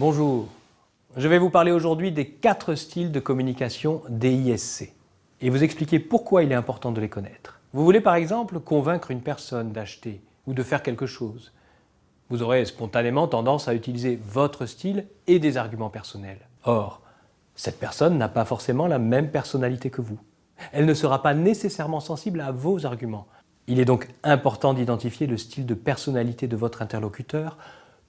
Bonjour, je vais vous parler aujourd'hui des 4 styles de communication DISC et vous expliquer pourquoi il est important de les connaître. Vous voulez par exemple convaincre une personne d'acheter ou de faire quelque chose. Vous aurez spontanément tendance à utiliser votre style et des arguments personnels. Or, cette personne n'a pas forcément la même personnalité que vous. Elle ne sera pas nécessairement sensible à vos arguments. Il est donc important d'identifier le style de personnalité de votre interlocuteur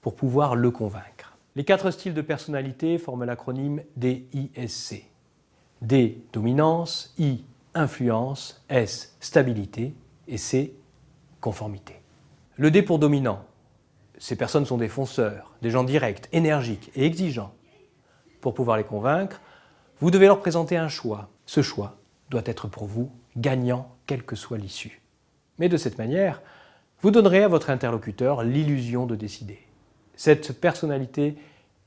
pour pouvoir le convaincre. Les 4 styles de personnalité forment l'acronyme DISC. D, dominance, I, influence, S, stabilité et C, conformité. Le D pour dominant. Ces personnes sont des fonceurs, des gens directs, énergiques et exigeants. Pour pouvoir les convaincre, vous devez leur présenter un choix. Ce choix doit être pour vous gagnant, quelle que soit l'issue. Mais de cette manière, vous donnerez à votre interlocuteur l'illusion de décider. Cette personnalité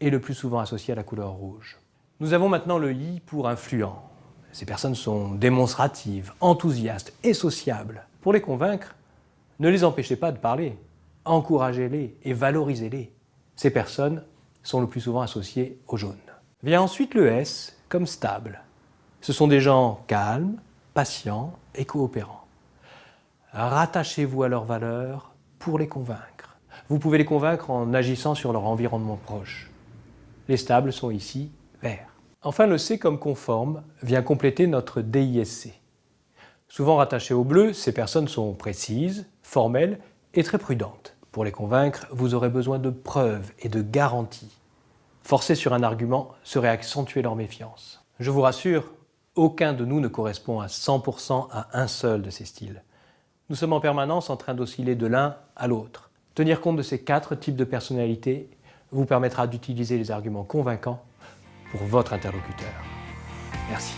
est le plus souvent associée à la couleur rouge. Nous avons maintenant le I pour influent. Ces personnes sont démonstratives, enthousiastes et sociables. Pour les convaincre, ne les empêchez pas de parler. Encouragez-les et valorisez-les. Ces personnes sont le plus souvent associées au jaune. Vient ensuite le S comme stable. Ce sont des gens calmes, patients et coopérants. Rattachez-vous à leurs valeurs pour les convaincre. Vous pouvez les convaincre en agissant sur leur environnement proche. Les stables sont ici verts. Enfin, le C comme conforme vient compléter notre DISC. Souvent rattachées au bleu, ces personnes sont précises, formelles et très prudentes. Pour les convaincre, vous aurez besoin de preuves et de garanties. Forcer sur un argument serait accentuer leur méfiance. Je vous rassure, aucun de nous ne correspond à 100% à un seul de ces styles. Nous sommes en permanence en train d'osciller de l'un à l'autre. Tenir compte de ces 4 types de personnalités vous permettra d'utiliser les arguments convaincants pour votre interlocuteur. Merci.